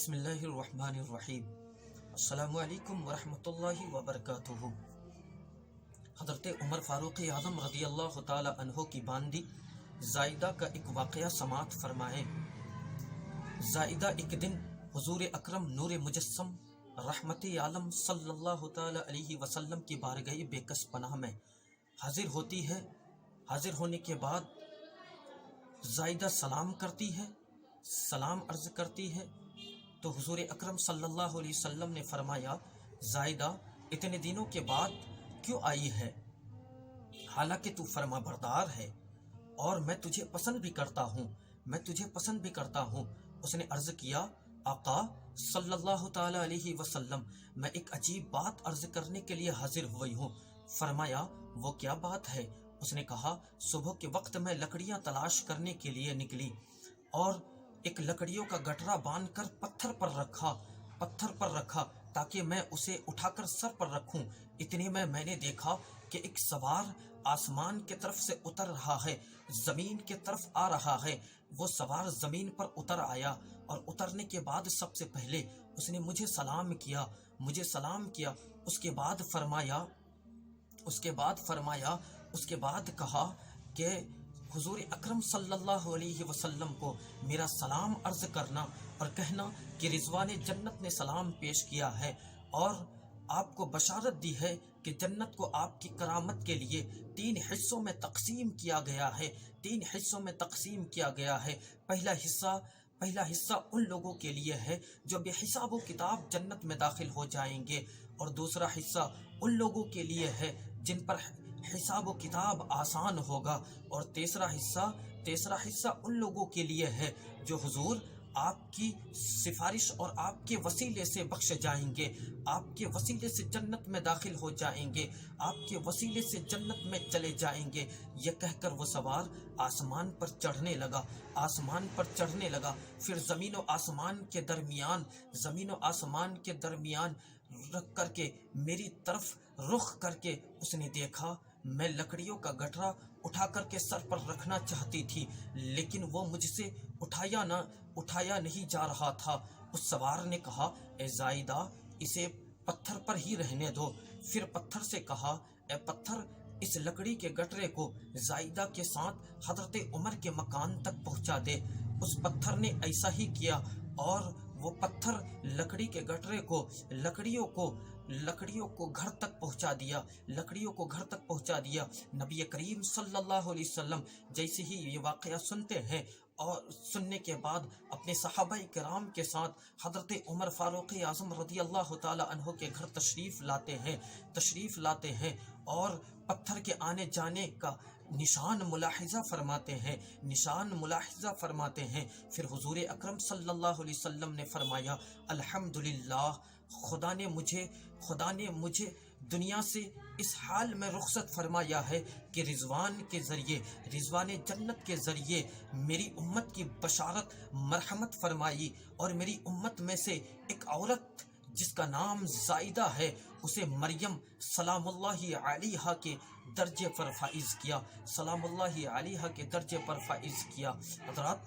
بسم اللہ الرحمن الرحیم۔ السلام علیکم ورحمۃ اللہ وبرکاتہ۔ حضرت عمر فاروق اعظم رضی اللہ تعالی عنہ کی باندی زائدہ کا ایک واقعہ سماعت فرمائیں۔ زائدہ ایک دن حضور اکرم نور مجسم رحمت عالم صلی اللہ تعالی علیہ وسلم کی بارگاہ بے کس پناہ میں حاضر ہوتی ہے۔ حاضر ہونے کے بعد زائدہ سلام کرتی ہے، سلام عرض کرتی ہے تو حضور اکرم صلی اللہ علیہ وسلم نے فرمایا، زائدہ اتنے دنوں کے بعد کیوں آئی ہے؟ حالانکہ تو فرما بردار ہے اور میں تجھے پسند بھی کرتا ہوں، اس نے عرض کیا، آقا صلی اللہ تعالی علیہ وسلم، میں ایک عجیب بات عرض کرنے کے لیے حاضر ہوئی ہوں۔ فرمایا، وہ کیا بات ہے؟ اس نے کہا، صبح کے وقت میں لکڑیاں تلاش کرنے کے لیے نکلی اور ایک لکڑیوں کا گٹرا باندھ کر پتھر پر رکھا تاکہ میں اسے اٹھا کر سر پر رکھوں۔ اتنے میں نے دیکھا کہ ایک سوار آسمان کے طرف سے اتر رہا ہے، زمین کے طرف آ رہا ہے۔ وہ سوار زمین پر اتر آیا اور اترنے کے بعد سب سے پہلے اس نے مجھے سلام کیا۔ اس کے بعد کہا کہ حضور اکرم صلی اللہ علیہ وسلم کو میرا سلام عرض کرنا اور کہنا کہ رضوان جنت نے سلام پیش کیا ہے اور آپ کو بشارت دی ہے کہ جنت کو آپ کی کرامت کے لیے 3 حصوں میں تقسیم کیا گیا ہے۔ پہلا حصہ ان لوگوں کے لیے ہے جو بے حساب و کتاب جنت میں داخل ہو جائیں گے، اور دوسرا حصہ ان لوگوں کے لیے ہے جن پر حساب و کتاب آسان ہوگا، اور تیسرا حصہ ان لوگوں کے لیے ہے جو حضور آپ کی سفارش اور آپ کے وسیلے سے بخشے جائیں گے، آپ کے وسیلے سے جنت میں داخل ہو جائیں گے، آپ کے وسیلے سے جنت میں چلے جائیں گے۔ یہ کہہ کر وہ سوار آسمان پر چڑھنے لگا، پھر زمین و آسمان کے درمیان رکھ کر کے میری طرف رخ کر کے اس نے دیکھا میں لکڑیوں کا گٹرا اٹھا کر کے سر پر رکھنا چاہتی تھی، لیکن وہ مجھ سے اٹھایا نہیں جا رہا تھا۔ اس سوار نے کہا، اے زائدہ، اسے پتھر پر ہی رہنے دو۔ پھر پتھر سے کہا، اے پتھر، اس لکڑی کے گٹرے کو زائدہ کے ساتھ حضرت عمر کے مکان تک پہنچا دے۔ اس پتھر نے ایسا ہی کیا اور وہ پتھر لکڑی کے گٹرے کو لکڑیوں کو گھر تک پہنچا دیا۔ نبی کریم صلی اللہ علیہ وسلم جیسے ہی یہ واقعہ سنتے ہیں اور سننے کے بعد اپنے صحابہ کرام کے ساتھ حضرت عمر فاروق اعظم رضی اللہ تعالی عنہ کے گھر تشریف لاتے ہیں اور پتھر کے آنے جانے کا نشان ملاحظہ فرماتے ہیں۔ پھر حضور اکرم صلی اللہ علیہ وسلم نے فرمایا، الحمدللہ، خدا نے مجھے دنیا سے اس حال میں رخصت فرمایا ہے کہ رضوان جنت کے ذریعے میری امت کی بشارت مرحمت فرمائی، اور میری امت میں سے ایک عورت جس کا نام زائدہ ہے اسے مریم سلام اللہ علیہا کے درجے پر فائز کیا۔ حضرات،